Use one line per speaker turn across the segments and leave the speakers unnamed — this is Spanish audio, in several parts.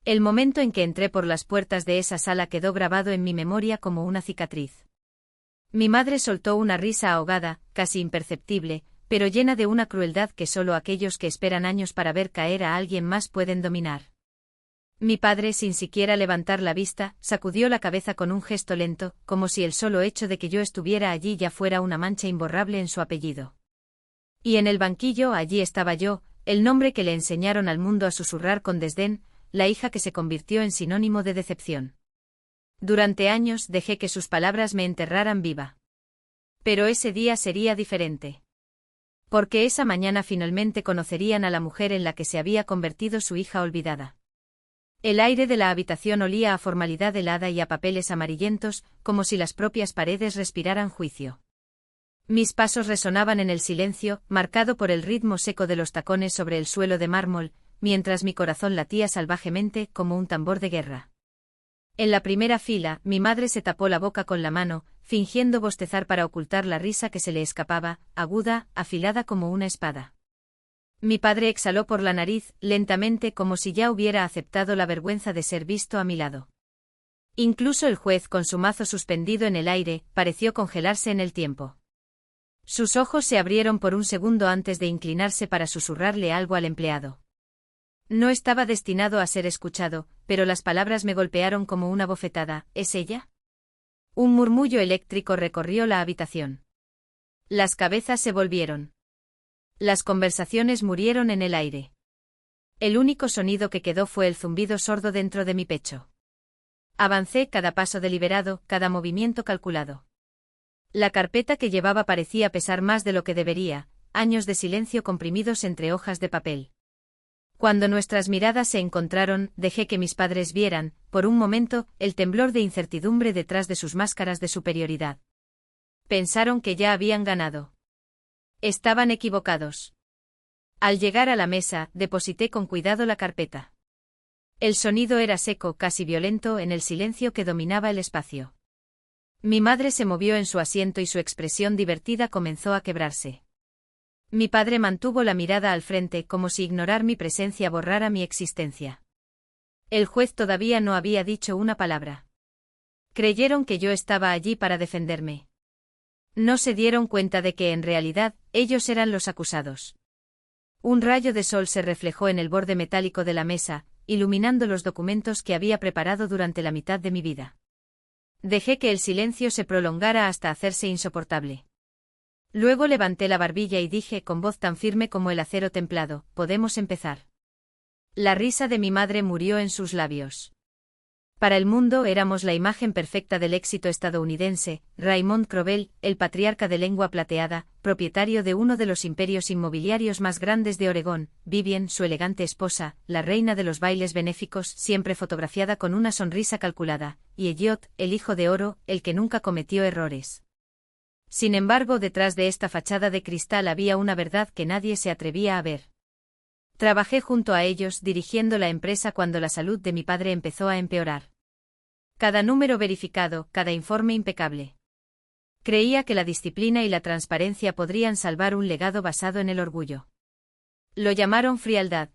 El momento en que entré por las puertas de esa sala quedó grabado en mi memoria como una cicatriz. Mi madre soltó una risa ahogada, casi imperceptible, pero llena de una crueldad que solo aquellos que esperan años para ver caer a alguien más pueden dominar. Mi padre, sin siquiera levantar la vista, sacudió la cabeza con un gesto lento, como si el solo hecho de que yo estuviera allí ya fuera una mancha imborrable en su apellido. Y en el banquillo allí estaba yo, el nombre que le enseñaron al mundo a susurrar con desdén, la hija que se convirtió en sinónimo de decepción. Durante años dejé que sus palabras me enterraran viva. Pero ese día sería diferente. Porque esa mañana finalmente conocerían a la mujer en la que se había convertido su hija olvidada. El aire de la habitación olía a formalidad helada y a papeles amarillentos, como si las propias paredes respiraran juicio. Mis pasos resonaban en el silencio, marcado por el ritmo seco de los tacones sobre el suelo de mármol, mientras mi corazón latía salvajemente como un tambor de guerra. En la primera fila, mi madre se tapó la boca con la mano, fingiendo bostezar para ocultar la risa que se le escapaba, aguda, afilada como una espada. Mi padre exhaló por la nariz, lentamente, como si ya hubiera aceptado la vergüenza de ser visto a mi lado. Incluso el juez, con su mazo suspendido en el aire, pareció congelarse en el tiempo. Sus ojos se abrieron por un segundo antes de inclinarse para susurrarle algo al empleado. No estaba destinado a ser escuchado, pero las palabras me golpearon como una bofetada. ¿Es ella? Un murmullo eléctrico recorrió la habitación. Las cabezas se volvieron. Las conversaciones murieron en el aire. El único sonido que quedó fue el zumbido sordo dentro de mi pecho. Avancé, cada paso deliberado, cada movimiento calculado. La carpeta que llevaba parecía pesar más de lo que debería, años de silencio comprimidos entre hojas de papel. Cuando nuestras miradas se encontraron, dejé que mis padres vieran, por un momento, el temblor de incertidumbre detrás de sus máscaras de superioridad. Pensaron que ya habían ganado. Estaban equivocados. Al llegar a la mesa, deposité con cuidado la carpeta. El sonido era seco, casi violento, en el silencio que dominaba el espacio. Mi madre se movió en su asiento y su expresión divertida comenzó a quebrarse. Mi padre mantuvo la mirada al frente como si ignorar mi presencia borrara mi existencia. El juez todavía no había dicho una palabra. Creyeron que yo estaba allí para defenderme. No se dieron cuenta de que en realidad, ellos eran los acusados. Un rayo de sol se reflejó en el borde metálico de la mesa, iluminando los documentos que había preparado durante la mitad de mi vida. Dejé que el silencio se prolongara hasta hacerse insoportable. Luego levanté la barbilla y dije con voz tan firme como el acero templado, «¿Podemos empezar?». La risa de mi madre murió en sus labios. Para el mundo éramos la imagen perfecta del éxito estadounidense. Raymond Crobel, el patriarca de lengua plateada, propietario de uno de los imperios inmobiliarios más grandes de Oregón, Vivian, su elegante esposa, la reina de los bailes benéficos, siempre fotografiada con una sonrisa calculada, y Elliot, el hijo de oro, el que nunca cometió errores. Sin embargo, detrás de esta fachada de cristal había una verdad que nadie se atrevía a ver. Trabajé junto a ellos dirigiendo la empresa cuando la salud de mi padre empezó a empeorar. Cada número verificado, cada informe impecable. Creía que la disciplina y la transparencia podrían salvar un legado basado en el orgullo. Lo llamaron frialdad.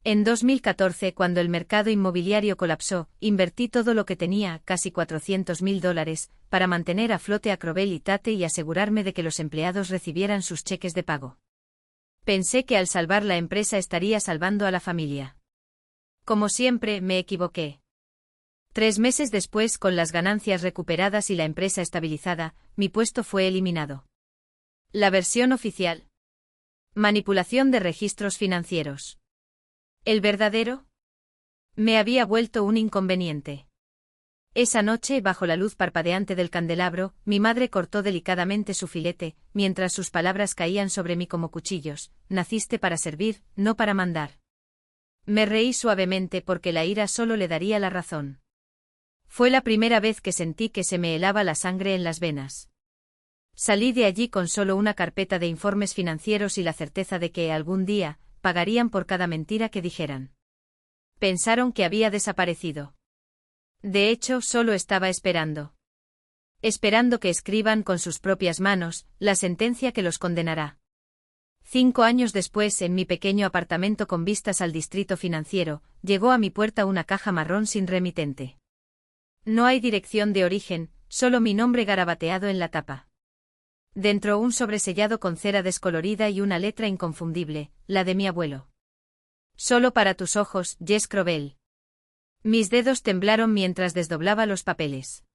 En 2014, cuando el mercado inmobiliario colapsó, invertí todo lo que tenía, casi $400.000, para mantener a flote a Crobel y Tate y asegurarme de que los empleados recibieran sus cheques de pago. Pensé que al salvar la empresa estaría salvando a la familia. Como siempre, me equivoqué. 3 meses después, con las ganancias recuperadas y la empresa estabilizada, mi puesto fue eliminado. La versión oficial. Manipulación de registros financieros. ¿El verdadero? Me había vuelto un inconveniente. Esa noche, bajo la luz parpadeante del candelabro, mi madre cortó delicadamente su filete, mientras sus palabras caían sobre mí como cuchillos. Naciste para servir, no para mandar. Me reí suavemente porque la ira solo le daría la razón. Fue la primera vez que sentí que se me helaba la sangre en las venas. Salí de allí con solo una carpeta de informes financieros y la certeza de que, algún día, pagarían por cada mentira que dijeran. Pensaron que había desaparecido. De hecho, solo estaba esperando. Esperando que escriban con sus propias manos la sentencia que los condenará. 5 años después, en mi pequeño apartamento con vistas al distrito financiero, llegó a mi puerta una caja marrón sin remitente. No hay dirección de origen, solo mi nombre garabateado en la tapa. Dentro un sobresellado con cera descolorida y una letra inconfundible, la de mi abuelo. Solo para tus ojos, Jess Crobell. Mis dedos temblaron mientras desdoblaba los papeles.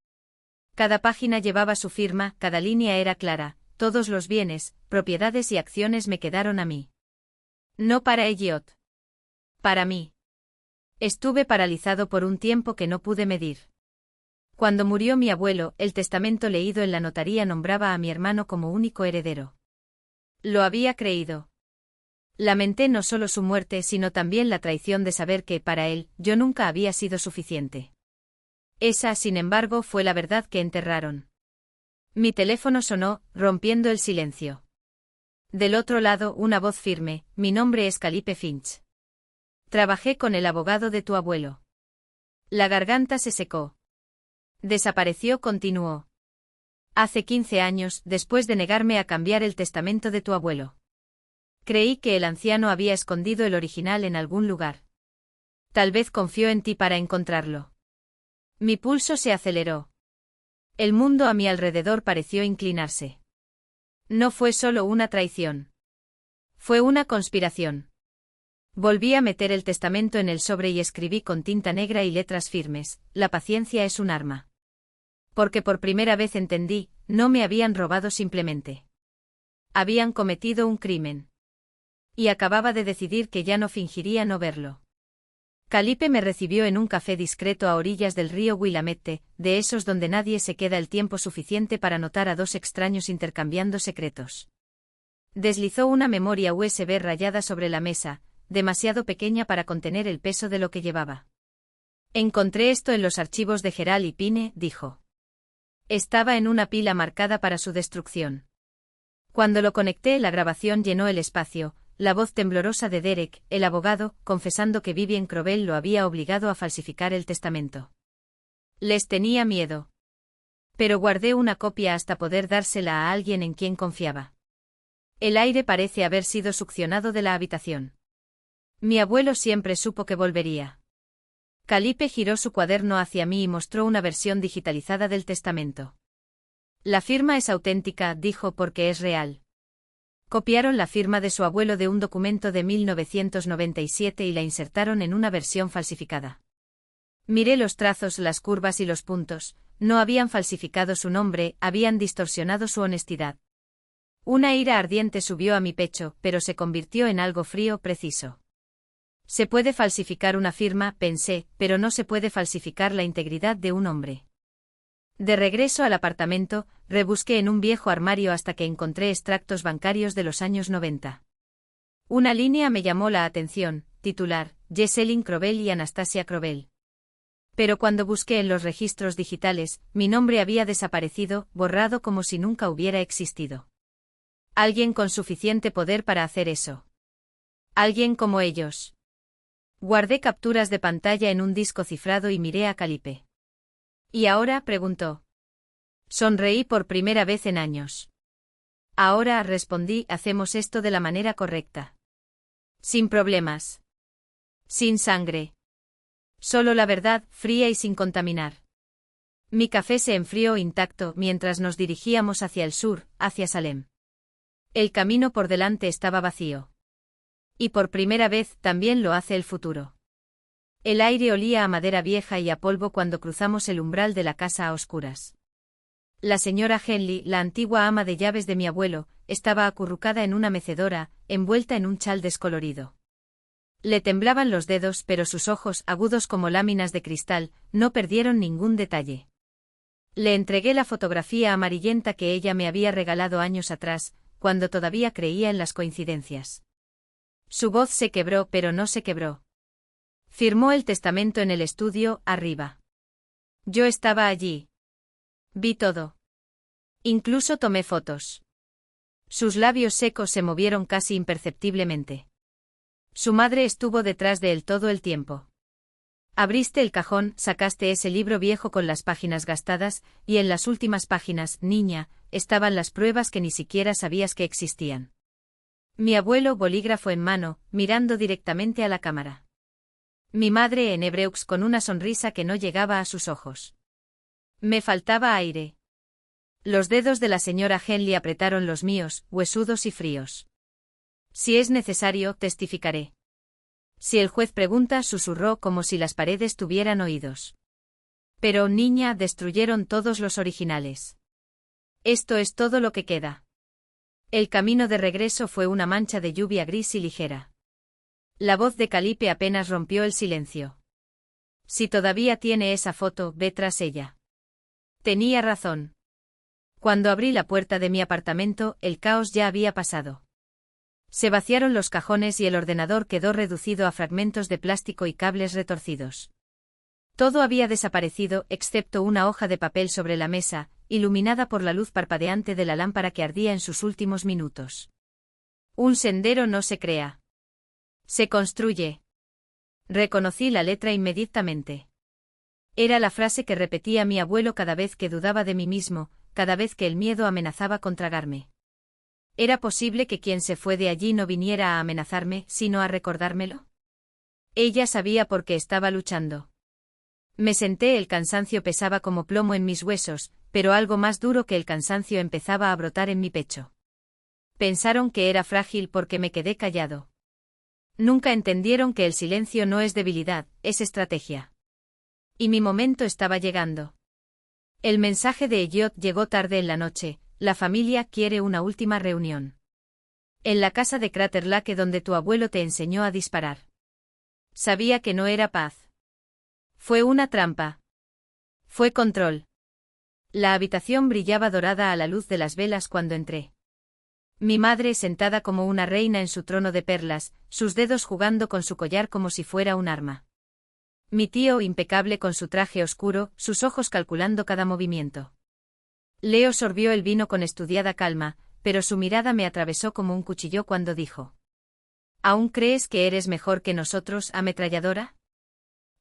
Cada página llevaba su firma, cada línea era clara, todos los bienes, propiedades y acciones me quedaron a mí. No para Elliot. Para mí. Estuve paralizado por un tiempo que no pude medir. Cuando murió mi abuelo, el testamento leído en la notaría nombraba a mi hermano como único heredero. Lo había creído. Lamenté no solo su muerte sino también la traición de saber que, para él, yo nunca había sido suficiente. Esa, sin embargo, fue la verdad que enterraron. Mi teléfono sonó, rompiendo el silencio. Del otro lado, una voz firme: mi nombre es Calliope Finch. Trabajé con el abogado de tu abuelo. La garganta se secó. Desapareció, continuó. Hace 15 años, después de negarme a cambiar el testamento de tu abuelo. Creí que el anciano había escondido el original en algún lugar. Tal vez confió en ti para encontrarlo. Mi pulso se aceleró. El mundo a mi alrededor pareció inclinarse. No fue solo una traición. Fue una conspiración. Volví a meter el testamento en el sobre y escribí con tinta negra y letras firmes: la paciencia es un arma. Porque por primera vez entendí, no me habían robado simplemente. Habían cometido un crimen. Y acababa de decidir que ya no fingiría no verlo. Calliope me recibió en un café discreto a orillas del río Willamette, de esos donde nadie se queda el tiempo suficiente para notar a dos extraños intercambiando secretos. Deslizó una memoria USB rayada sobre la mesa, demasiado pequeña para contener el peso de lo que llevaba. Encontré esto en los archivos de Gerald y Pine, dijo. Estaba en una pila marcada para su destrucción. Cuando lo conecté, la grabación llenó el espacio, la voz temblorosa de Derek, el abogado, confesando que Vivien Crobell lo había obligado a falsificar el testamento. Les tenía miedo. Pero guardé una copia hasta poder dársela a alguien en quien confiaba. El aire parece haber sido succionado de la habitación. Mi abuelo siempre supo que volvería. Calliope giró su cuaderno hacia mí y mostró una versión digitalizada del testamento. La firma es auténtica, dijo, porque es real. Copiaron la firma de su abuelo de un documento de 1997 y la insertaron en una versión falsificada. Miré los trazos, las curvas y los puntos. No habían falsificado su nombre, habían distorsionado su honestidad. Una ira ardiente subió a mi pecho, pero se convirtió en algo frío, preciso. Se puede falsificar una firma, pensé, pero no se puede falsificar la integridad de un hombre. De regreso al apartamento, rebusqué en un viejo armario hasta que encontré extractos bancarios de los años 90. Una línea me llamó la atención: titular, Jesselyn Crobell y Anastasia Crobell. Pero cuando busqué en los registros digitales, mi nombre había desaparecido, borrado como si nunca hubiera existido. Alguien con suficiente poder para hacer eso. Alguien como ellos. Guardé capturas de pantalla en un disco cifrado y miré a Calliope. ¿Y ahora?, preguntó. Sonreí por primera vez en años. Ahora, respondí, hacemos esto de la manera correcta. Sin problemas. Sin sangre. Solo la verdad, fría y sin contaminar. Mi café se enfrió intacto mientras nos dirigíamos hacia el sur, hacia Salem. El camino por delante estaba vacío. Y por primera vez también lo hace el futuro. El aire olía a madera vieja y a polvo cuando cruzamos el umbral de la casa a oscuras. La señora Henley, la antigua ama de llaves de mi abuelo, estaba acurrucada en una mecedora, envuelta en un chal descolorido. Le temblaban los dedos, pero sus ojos, agudos como láminas de cristal, no perdieron ningún detalle. Le entregué la fotografía amarillenta que ella me había regalado años atrás, cuando todavía creía en las coincidencias. Su voz se quebró, pero no se quebró. Firmó el testamento en el estudio, arriba. Yo estaba allí. Vi todo. Incluso tomé fotos. Sus labios secos se movieron casi imperceptiblemente. Su madre estuvo detrás de él todo el tiempo. Abriste el cajón, sacaste ese libro viejo con las páginas gastadas, y en las últimas páginas, niña, estaban las pruebas que ni siquiera sabías que existían. Mi abuelo bolígrafo en mano, mirando directamente a la cámara. Mi madre en hebreux con una sonrisa que no llegaba a sus ojos. Me faltaba aire. Los dedos de la señora Henley apretaron los míos, huesudos y fríos. Si es necesario, testificaré. Si el juez pregunta, susurró como si las paredes tuvieran oídos. Pero, niña, destruyeron todos los originales. Esto es todo lo que queda. El camino de regreso fue una mancha de lluvia gris y ligera. La voz de Calipe apenas rompió el silencio. Si todavía tiene esa foto, ve tras ella. Tenía razón. Cuando abrí la puerta de mi apartamento, el caos ya había pasado. Se vaciaron los cajones y el ordenador quedó reducido a fragmentos de plástico y cables retorcidos. Todo había desaparecido, excepto una hoja de papel sobre la mesa, iluminada por la luz parpadeante de la lámpara que ardía en sus últimos minutos. Un sendero no se crea. Se construye. Reconocí la letra inmediatamente. Era la frase que repetía mi abuelo cada vez que dudaba de mí mismo, cada vez que el miedo amenazaba con tragarme. ¿Era posible que quien se fue de allí no viniera a amenazarme, sino a recordármelo? Ella sabía por qué estaba luchando. Me senté, el cansancio pesaba como plomo en mis huesos, pero algo más duro que el cansancio empezaba a brotar en mi pecho. Pensaron que era frágil porque me quedé callado. Nunca entendieron que el silencio no es debilidad, es estrategia. Y mi momento estaba llegando. El mensaje de Elliot llegó tarde en la noche: la familia quiere una última reunión. En la casa de Crater Lake donde tu abuelo te enseñó a disparar. Sabía que no era paz. Fue una trampa. Fue control. La habitación brillaba dorada a la luz de las velas cuando entré. Mi madre sentada como una reina en su trono de perlas, sus dedos jugando con su collar como si fuera un arma. Mi tío impecable con su traje oscuro, sus ojos calculando cada movimiento. Leo sorbió el vino con estudiada calma, pero su mirada me atravesó como un cuchillo cuando dijo: ¿Aún crees que eres mejor que nosotros, ametralladora?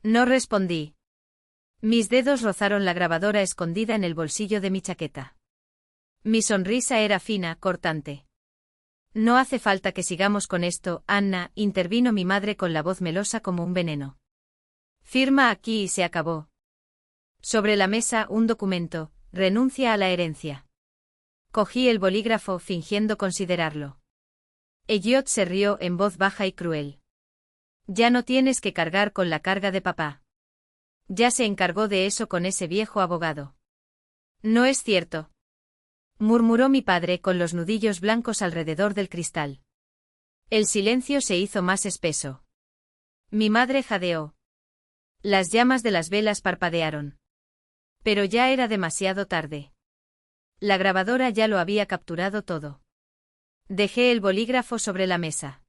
No respondí. Mis dedos rozaron la grabadora escondida en el bolsillo de mi chaqueta. Mi sonrisa era fina, cortante. No hace falta que sigamos con esto, Anna, intervino mi madre con la voz melosa como un veneno. Firma aquí y se acabó. Sobre la mesa un documento: renuncia a la herencia. Cogí el bolígrafo fingiendo considerarlo. Elliot se rió en voz baja y cruel. Ya no tienes que cargar con la carga de papá. Ya se encargó de eso con ese viejo abogado. No es cierto, murmuró mi padre con los nudillos blancos alrededor del cristal. El silencio se hizo más espeso. Mi madre jadeó. Las llamas de las velas parpadearon. Pero ya era demasiado tarde. La grabadora ya lo había capturado todo. Dejé el bolígrafo sobre la mesa.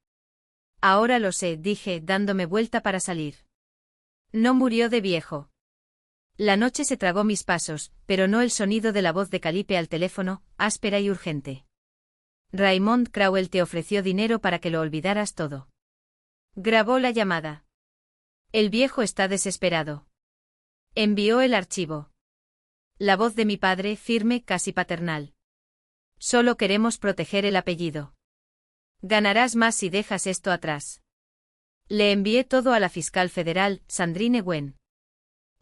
Ahora lo sé, dije, dándome vuelta para salir. No murió de viejo. La noche se tragó mis pasos, pero no el sonido de la voz de Calipe al teléfono, áspera y urgente. Raymond Crowell te ofreció dinero para que lo olvidaras todo. Grabó la llamada. El viejo está desesperado. Envió el archivo. La voz de mi padre, firme, casi paternal. Solo queremos proteger el apellido. Ganarás más si dejas esto atrás. Le envié todo a la fiscal federal, Sandrine Wen.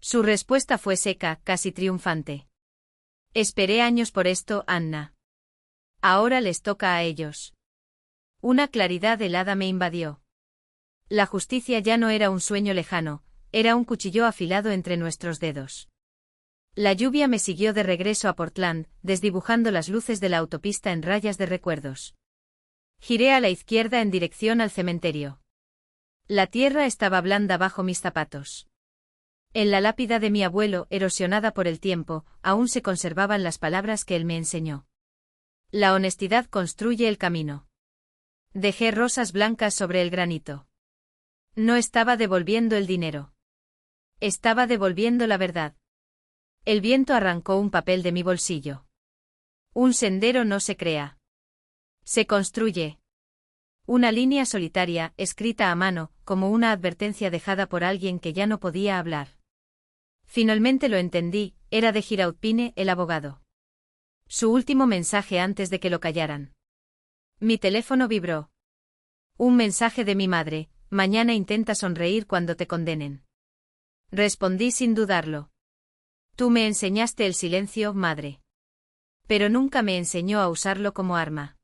Su respuesta fue seca, casi triunfante. Esperé años por esto, Anna. Ahora les toca a ellos. Una claridad helada me invadió. La justicia ya no era un sueño lejano, era un cuchillo afilado entre nuestros dedos. La lluvia me siguió de regreso a Portland, desdibujando las luces de la autopista en rayas de recuerdos. Giré a la izquierda en dirección al cementerio. La tierra estaba blanda bajo mis zapatos. En la lápida de mi abuelo, erosionada por el tiempo, aún se conservaban las palabras que él me enseñó. La honestidad construye el camino. Dejé rosas blancas sobre el granito. No estaba devolviendo el dinero. Estaba devolviendo la verdad. El viento arrancó un papel de mi bolsillo. Un sendero no se crea. Se construye. Una línea solitaria, escrita a mano, como una advertencia dejada por alguien que ya no podía hablar. Finalmente lo entendí, era de Giraud Pine, el abogado. Su último mensaje antes de que lo callaran. Mi teléfono vibró. Un mensaje de mi madre: mañana intenta sonreír cuando te condenen. Respondí sin dudarlo. Tú me enseñaste el silencio, madre. Pero nunca me enseñó a usarlo como arma.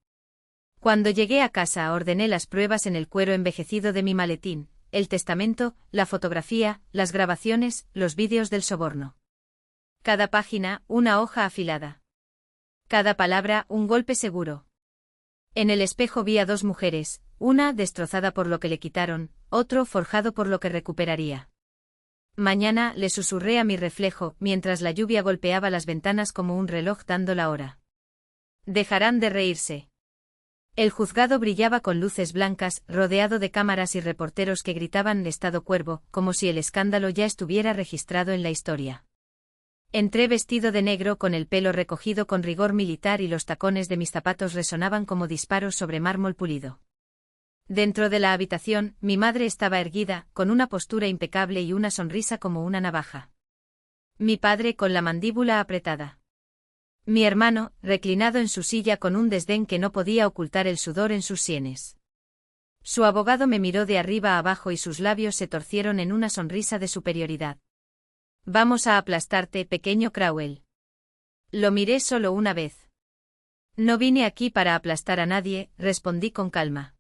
Cuando llegué a casa ordené las pruebas en el cuero envejecido de mi maletín, el testamento, la fotografía, las grabaciones, los vídeos del soborno. Cada página, una hoja afilada. Cada palabra, un golpe seguro. En el espejo vi a dos mujeres, una destrozada por lo que le quitaron, otro forjado por lo que recuperaría. Mañana, le susurré a mi reflejo, mientras la lluvia golpeaba las ventanas como un reloj dando la hora. Dejarán de reírse. El juzgado brillaba con luces blancas, rodeado de cámaras y reporteros que gritaban «Estado Cuervo», como si el escándalo ya estuviera registrado en la historia. Entré vestido de negro con el pelo recogido con rigor militar y los tacones de mis zapatos resonaban como disparos sobre mármol pulido. Dentro de la habitación, mi madre estaba erguida, con una postura impecable y una sonrisa como una navaja. Mi padre con la mandíbula apretada. Mi hermano, reclinado en su silla con un desdén que no podía ocultar el sudor en sus sienes. Su abogado me miró de arriba a abajo y sus labios se torcieron en una sonrisa de superioridad. Vamos a aplastarte, pequeño Crowell. Lo miré solo una vez. No vine aquí para aplastar a nadie, respondí con calma.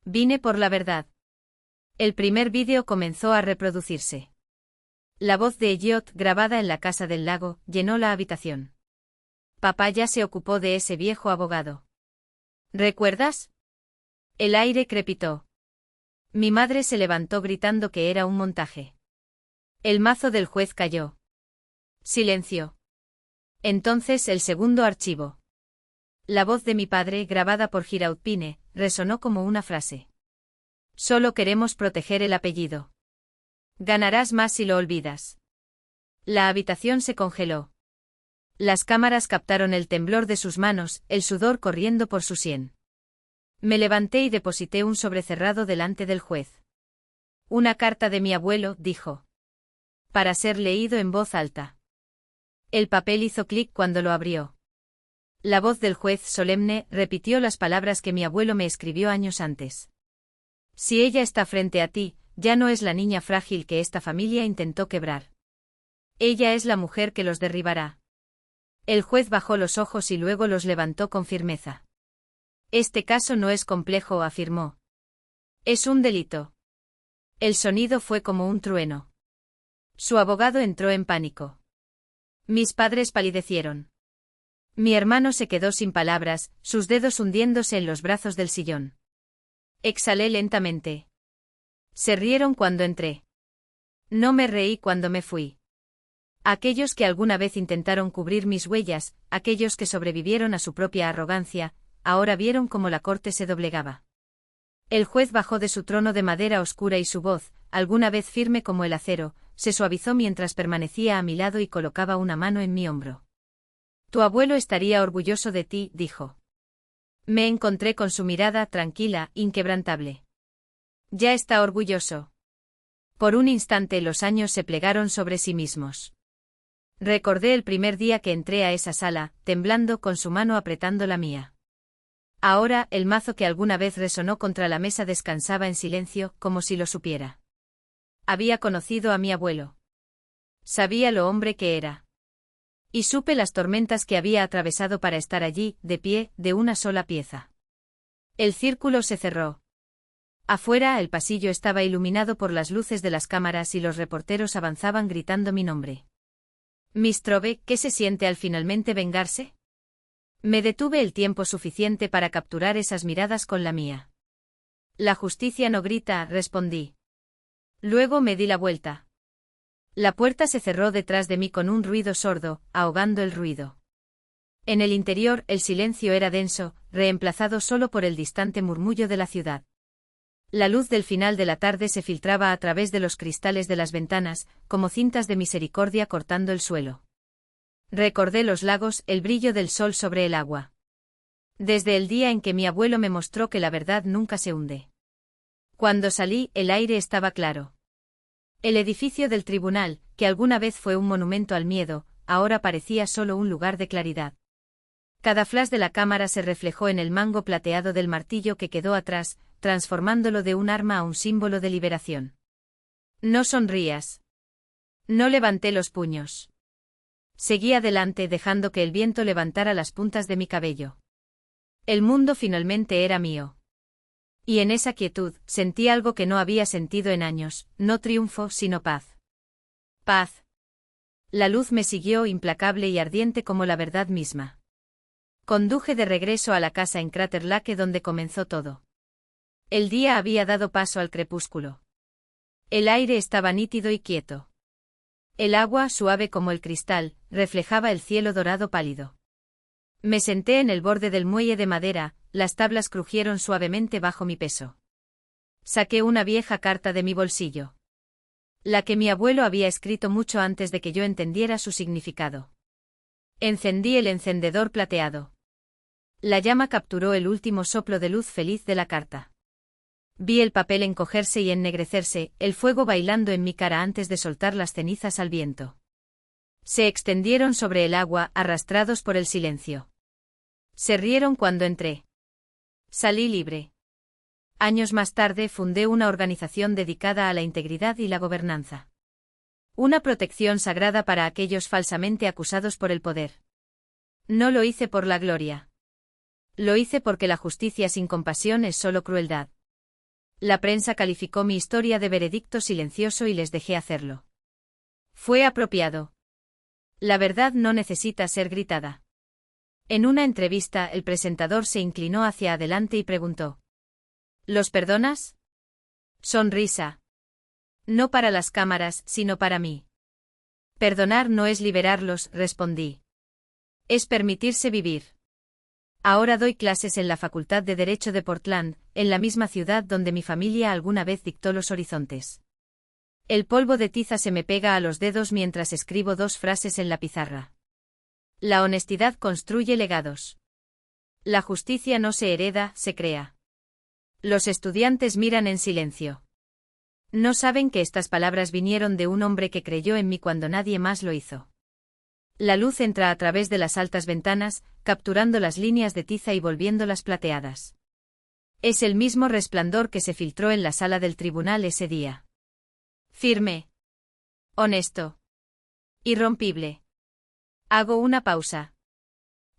Vine por la verdad. El primer vídeo comenzó a reproducirse. La voz de Elliot, grabada en la casa del lago, llenó la habitación. Papá ya se ocupó de ese viejo abogado. ¿Recuerdas? El aire crepitó. Mi madre se levantó gritando que era un montaje. El mazo del juez cayó. Silencio. Entonces el segundo archivo. La voz de mi padre, grabada por Giraud Pine, resonó como una frase. Solo queremos proteger el apellido. Ganarás más si lo olvidas. La habitación se congeló. Las cámaras captaron el temblor de sus manos, el sudor corriendo por su sien. Me levanté y deposité un sobrecerrado delante del juez. Una carta de mi abuelo, dijo. Para ser leído en voz alta. El papel hizo clic cuando lo abrió. La voz del juez, solemne, repitió las palabras que mi abuelo me escribió años antes. Si ella está frente a ti, ya no es la niña frágil que esta familia intentó quebrar. Ella es la mujer que los derribará. El juez bajó los ojos y luego los levantó con firmeza. Este caso no es complejo, afirmó. Es un delito. El sonido fue como un trueno. Su abogado entró en pánico. Mis padres palidecieron. Mi hermano se quedó sin palabras, sus dedos hundiéndose en los brazos del sillón. Exhalé lentamente. Se rieron cuando entré. No me reí cuando me fui. Aquellos que alguna vez intentaron cubrir mis huellas, aquellos que sobrevivieron a su propia arrogancia, ahora vieron cómo la corte se doblegaba. El juez bajó de su trono de madera oscura y su voz, alguna vez firme como el acero, se suavizó mientras permanecía a mi lado y colocaba una mano en mi hombro. Tu abuelo estaría orgulloso de ti, dijo. Me encontré con su mirada tranquila, inquebrantable. Ya está orgulloso. Por un instante los años se plegaron sobre sí mismos. Recordé el primer día que entré a esa sala, temblando con su mano apretando la mía. Ahora, el mazo que alguna vez resonó contra la mesa descansaba en silencio, como si lo supiera. Había conocido a mi abuelo. Sabía lo hombre que era. Y supe las tormentas que había atravesado para estar allí, de pie, de una sola pieza. El círculo se cerró. Afuera, el pasillo estaba iluminado por las luces de las cámaras y los reporteros avanzaban gritando mi nombre. Miss Trove, ¿qué se siente al finalmente vengarse? Me detuve el tiempo suficiente para capturar esas miradas con la mía. La justicia no grita, respondí. Luego me di la vuelta. La puerta se cerró detrás de mí con un ruido sordo, ahogando el ruido. En el interior, el silencio era denso, reemplazado solo por el distante murmullo de la ciudad. La luz del final de la tarde se filtraba a través de los cristales de las ventanas, como cintas de misericordia cortando el suelo. Recordé los lagos, el brillo del sol sobre el agua. Desde el día en que mi abuelo me mostró que la verdad nunca se hunde. Cuando salí, el aire estaba claro. El edificio del tribunal, que alguna vez fue un monumento al miedo, ahora parecía solo un lugar de claridad. Cada flash de la cámara se reflejó en el mango plateado del martillo que quedó atrás, transformándolo de un arma a un símbolo de liberación. No sonrías. No levanté los puños. Seguí adelante dejando que el viento levantara las puntas de mi cabello. El mundo finalmente era mío. Y en esa quietud, sentí algo que no había sentido en años, no triunfo sino paz. Paz. La luz me siguió implacable y ardiente como la verdad misma. Conduje de regreso a la casa en Crater Lake donde comenzó todo. El día había dado paso al crepúsculo. El aire estaba nítido y quieto. El agua, suave como el cristal, reflejaba el cielo dorado pálido. Me senté en el borde del muelle de madera, las tablas crujieron suavemente bajo mi peso. Saqué una vieja carta de mi bolsillo. La que mi abuelo había escrito mucho antes de que yo entendiera su significado. Encendí el encendedor plateado. La llama capturó el último soplo de luz feliz de la carta. Vi el papel encogerse y ennegrecerse, el fuego bailando en mi cara antes de soltar las cenizas al viento. Se extendieron sobre el agua, arrastrados por el silencio. Se rieron cuando entré. Salí libre. Años más tarde fundé una organización dedicada a la integridad y la gobernanza. Una protección sagrada para aquellos falsamente acusados por el poder. No lo hice por la gloria. Lo hice porque la justicia sin compasión es solo crueldad. La prensa calificó mi historia de veredicto silencioso y les dejé hacerlo. Fue apropiado. La verdad no necesita ser gritada. En una entrevista, el presentador se inclinó hacia adelante y preguntó: ¿Los perdonas? Sonrisa. No para las cámaras, sino para mí. Perdonar no es liberarlos, respondí. Es permitirse vivir. Ahora doy clases en la Facultad de Derecho de Portland, en la misma ciudad donde mi familia alguna vez dictó los horizontes. El polvo de tiza se me pega a los dedos mientras escribo 2 frases en la pizarra. La honestidad construye legados. La justicia no se hereda, se crea. Los estudiantes miran en silencio. No saben que estas palabras vinieron de un hombre que creyó en mí cuando nadie más lo hizo. La luz entra a través de las altas ventanas, capturando las líneas de tiza y volviéndolas plateadas. Es el mismo resplandor que se filtró en la sala del tribunal ese día. Firme. Honesto. Irrompible. Hago una pausa.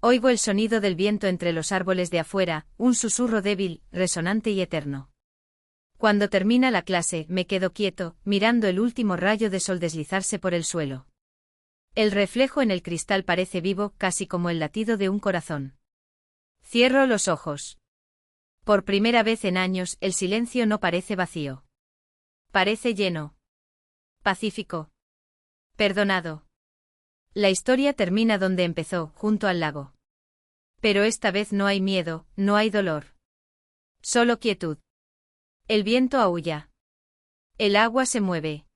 Oigo el sonido del viento entre los árboles de afuera, un susurro débil, resonante y eterno. Cuando termina la clase, me quedo quieto, mirando el último rayo de sol deslizarse por el suelo. El reflejo en el cristal parece vivo, casi como el latido de un corazón. Cierro los ojos. Por primera vez en años, el silencio no parece vacío. Parece lleno. Pacífico. Perdonado. La historia termina donde empezó, junto al lago. Pero esta vez no hay miedo, no hay dolor. Solo quietud. El viento aúlla. El agua se mueve.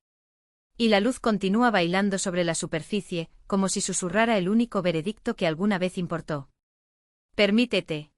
Y la luz continúa bailando sobre la superficie, como si susurrara el único veredicto que alguna vez importó. Permítete.